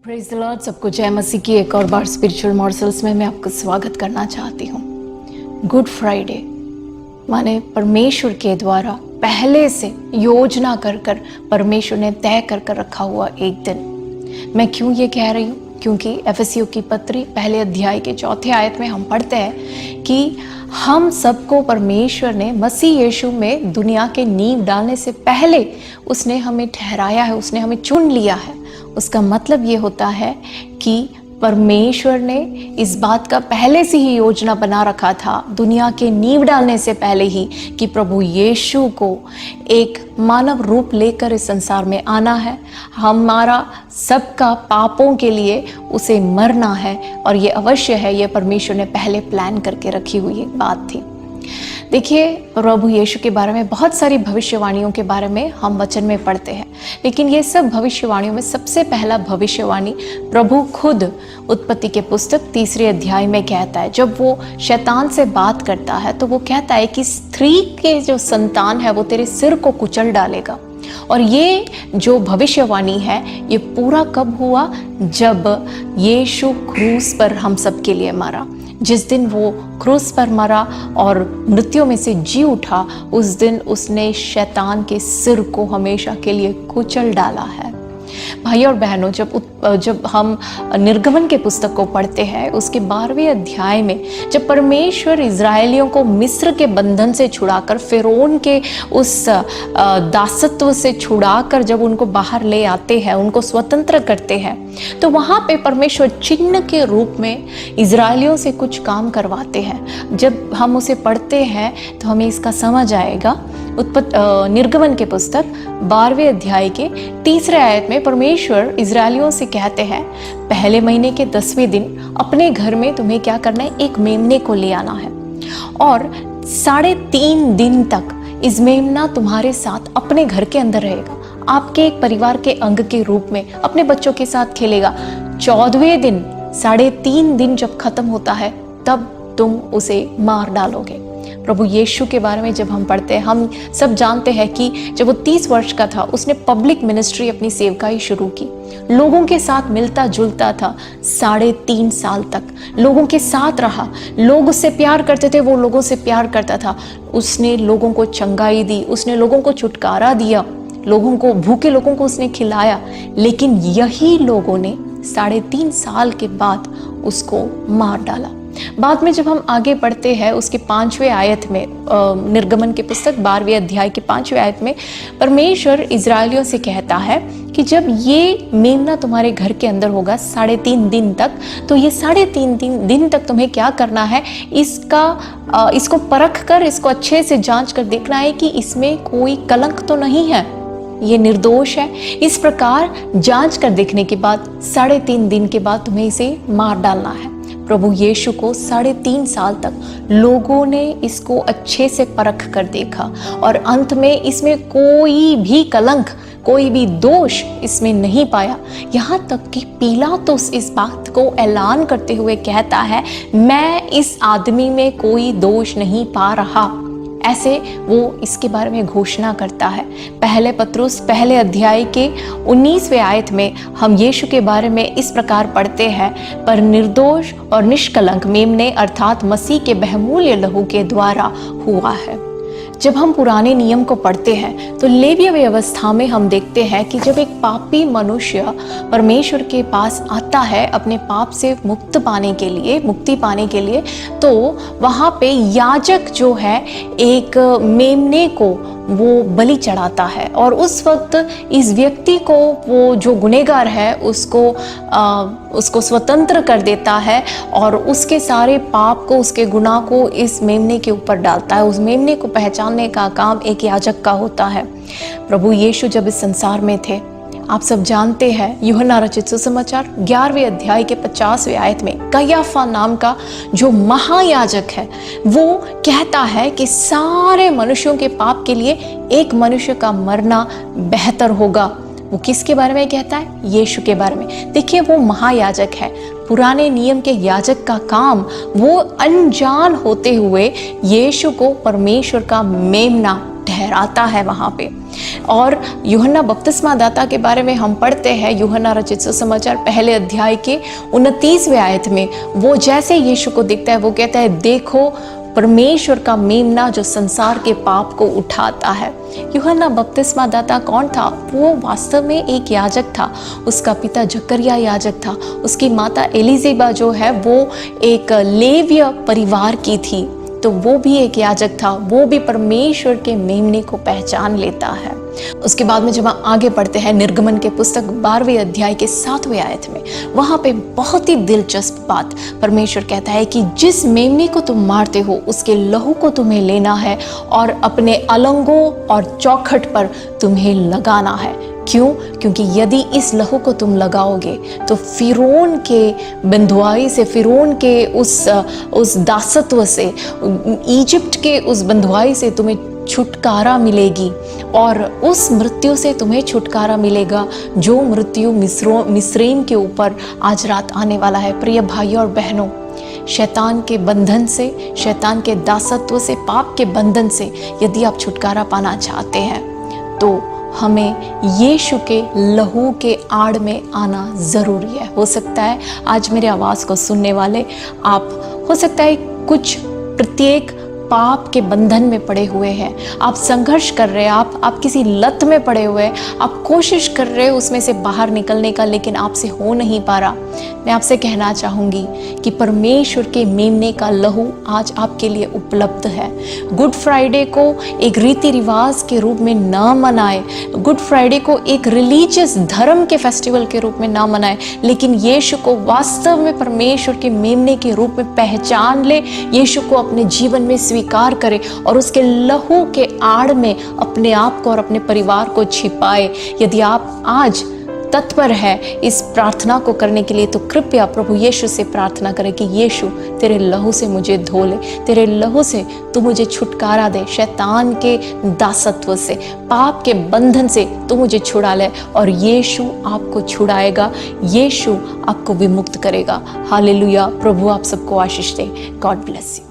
Praise the Lord. सबको जय मसीह की एक और बार स्पिरिचुअल मॉर्सल्स में मैं आपका स्वागत करना चाहती हूँ। गुड फ्राइडे माने परमेश्वर के द्वारा पहले से योजना कर परमेश्वर ने तय कर रखा हुआ एक दिन। मैं क्यों ये कह रही हूँ? क्योंकि एफएससियों की पत्री पहले अध्याय के 4 आयत में हम पढ़ते हैं कि हम सबको परमेश्वर ने मसीह यीशु में दुनिया के नींव डालने से पहले उसने हमें ठहराया है, उसने हमें चुन लिया है। उसका मतलब ये होता है कि परमेश्वर ने इस बात का पहले से ही योजना बना रखा था, दुनिया के नींव डालने से पहले ही, कि प्रभु यीशु को एक मानव रूप लेकर इस संसार में आना है, हमारा सबका पापों के लिए उसे मरना है। और ये अवश्य है, ये परमेश्वर ने पहले प्लान करके रखी हुई एक बात थी। देखिए, प्रभु यीशु के बारे में बहुत सारी भविष्यवाणियों के बारे में हम वचन में पढ़ते हैं, लेकिन ये सब भविष्यवाणियों में सबसे पहला भविष्यवाणी प्रभु खुद उत्पत्ति के पुस्तक 3 अध्याय में कहता है। जब वो शैतान से बात करता है तो वो कहता है कि स्त्री के जो संतान है वो तेरे सिर को कुचल डालेगा। और ये जो भविष्यवाणी है ये पूरा कब हुआ? जब यीशु क्रूस पर हम सब के लिए मरा। जिस दिन वो क्रूस पर मरा और मृत्यु में से जी उठा, उस दिन उसने शैतान के सिर को हमेशा के लिए कुचल डाला है। भाई और बहनों, जब हम निर्गमन के पुस्तक को पढ़ते हैं, उसके 12वें अध्याय में जब परमेश्वर इज़राइलियों को मिस्र के बंधन से छुड़ाकर, फिरौन के उस दासत्व से छुड़ाकर जब उनको बाहर ले आते हैं, उनको स्वतंत्र करते हैं, तो वहाँ पे परमेश्वर चिन्ह के रूप में इज़राइलियों से कुछ काम करवाते हैं। जब हम उसे पढ़ते हैं तो हमें इसका समझ आएगा। निर्गमन के पुस्तक 12वें अध्याय के 3 आयत में परमेश्वर इज़राइलियों से कहते हैं, पहले महीने के 10वें दिन अपने घर में तुम्हें क्या करना है? एक मेमने को ले आना है और 3.5 दिन तक इस मेमना तुम्हारे साथ अपने घर के अंदर रहेगा, आपके एक परिवार के अंग के रूप में अपने बच्चों के साथ खेलेगा। 14वें दिन 3.5 दिन जब खत्म होता है तब तुम उसे मार डालोगे। प्रभु यीशु के बारे में जब हम पढ़ते हैं, हम सब जानते हैं कि जब वो 30 वर्ष का था उसने पब्लिक मिनिस्ट्री, अपनी सेवकाई शुरू की। लोगों के साथ मिलता जुलता था, 3.5 साल तक लोगों के साथ रहा। लोग उससे प्यार करते थे, वो लोगों से प्यार करता था। उसने लोगों को चंगाई दी, उसने लोगों को छुटकारा दिया, लोगों को, भूखे लोगों को उसने खिलाया। लेकिन यही लोगों ने 3.5 साल के बाद उसको मार डाला। बाद में जब हम आगे बढ़ते हैं, उसके 5वें आयत में, निर्गमन के पुस्तक 12वें अध्याय के 5वें आयत में परमेश्वर इज़राइलियों से कहता है कि जब ये मेमना तुम्हारे घर के अंदर होगा 3.5 दिन तक, तो ये 3.5 दिन तक तुम्हें क्या करना है? इसको परख कर, इसको अच्छे से जांच कर देखना है कि इसमें कोई कलंक तो नहीं है, ये निर्दोष है। इस प्रकार जांच कर देखने के बाद 3.5 दिन के बाद तुम्हें इसे मार डालना है। प्रभु यीशु को 3.5 साल तक लोगों ने इसको अच्छे से परख कर देखा और अंत में इसमें कोई भी कलंक, कोई भी दोष इसमें नहीं पाया। यहाँ तक कि पिलातुस इस बात को ऐलान करते हुए कहता है, मैं इस आदमी में कोई दोष नहीं पा रहा। ऐसे वो इसके बारे में घोषणा करता है। पहले पत्रुस पहले अध्याय के 19वें आयत में हम यीशु के बारे में इस प्रकार पढ़ते हैं, पर निर्दोष और निष्कलंक मेमने अर्थात मसीह के बहुमूल्य लहू के द्वारा हुआ है। जब हम पुराने नियम को पढ़ते हैं तो लेवीय व्यवस्था में हम देखते हैं कि जब एक पापी मनुष्य परमेश्वर के पास आता है अपने पाप से मुक्ति पाने के लिए, तो वहाँ पे याजक जो है एक मेमने को वो बलि चढ़ाता है और उस वक्त इस व्यक्ति को, वो जो गुनहगार है, उसको स्वतंत्र कर देता है और उसके सारे पाप को, उसके गुनाह को इस मेमने के ऊपर डालता है। उस मेमने को पहचानने का काम एक याजक का होता है। प्रभु यीशु जब इस संसार में थे, आप सब जानते हैं, यूहन्ना रचित सुसमाचार 11वें अध्याय के 50वें आयत में कयाफा नाम का जो महायाजक है, वो कहता है कि सारे मनुष्यों के पाप के लिए एक मनुष्य का मरना बेहतर होगा। वो किसके बारे में कहता है? यीशु के बारे में। देखिए, वो महायाजक है। पुराने नियम के याजक का काम, वो अनजान होते हुए यीशु को परमेश्वर का मेमना ठहराता है वहाँ पे। और यूहन्ना बपतिस्मा दाता के बारे में हम पढ़ते हैं यूहन्ना रचित सुसमाचार पहले अध्याय के 29वें आयत में। वो जैसे यीशु को दिखता है वो कहता है, देखो परमेश्वर का मेमना जो संसार के पाप को उठाता है। यूहन्ना बपतिस्मा दाता कौन था? वो वास्तव में एक याजक था। उसका पिता जकरिया याजक था। उसकी माता एलिजेबा जो है वो एक लेव्य परिवार की थी, तो वो भी एक याजक था। वो भी परमेश्वर के मेमने को पहचान लेता है। उसके बाद में जब हम आगे पढ़ते हैं निर्गमन के पुस्तक 12वें अध्याय के 7वें आयत में, वहां पे बहुत ही दिलचस्प बात परमेश्वर कहता है कि जिस मेमने को तुम मारते हो उसके लहू को तुम्हें लेना है और अपने अलंगों और चौखट पर तुम्हें लगाना है। क्यों? क्योंकि यदि इस लहू को तुम लगाओगे तो फिरौन के बंधुआई से, फिरौन के उस दासत्व से, इजिप्ट के उस बंधुआई से तुम्हें छुटकारा मिलेगी और उस मृत्यु से तुम्हें छुटकारा मिलेगा जो मृत्यु मिस्रैम के ऊपर आज रात आने वाला है। प्रिय भाइयों और बहनों, शैतान के बंधन से, शैतान के दासत्व से, पाप के बंधन से यदि आप छुटकारा पाना चाहते हैं तो हमें यीशु के लहू के आड़ में आना ज़रूरी है। हो सकता है आज मेरे आवाज़ को सुनने वाले आप, हो सकता है कुछ प्रत्येक पाप के बंधन में पड़े हुए हैं, आप संघर्ष कर रहे हैं, आप किसी लत में पड़े हुए हैं, आप कोशिश कर रहे हो उसमें से बाहर निकलने का, लेकिन आपसे हो नहीं पा रहा। मैं आपसे कहना चाहूँगी कि परमेश्वर के मेमने का लहू आज आपके लिए उपलब्ध है। गुड फ्राइडे को एक रीति रिवाज के रूप में ना मनाए, गुड फ्राइडे को एक रिलीजियस धर्म के फेस्टिवल के रूप में ना मनाए, लेकिन यीशु को वास्तव में परमेश्वर के मेमने के रूप में पहचान ले, यीशु को अपने जीवन में स्वीकार करे और उसके लहू के आड़ में अपने आप को और अपने परिवार को छिपाए। यदि आप आज तत्पर है इस प्रार्थना को करने के लिए तो कृपया प्रभु यीशु से प्रार्थना करें कि यीशु तेरे लहू से मुझे धो ले, तेरे लहू से तू मुझे छुटकारा दे, शैतान के दासत्व से, पाप के बंधन से तू मुझे छुड़ा ले और यीशु आपको छुड़ाएगा, यीशु आपको विमुक्त करेगा। हालेलुया। प्रभु आप सबको आशीष दे। God bless you.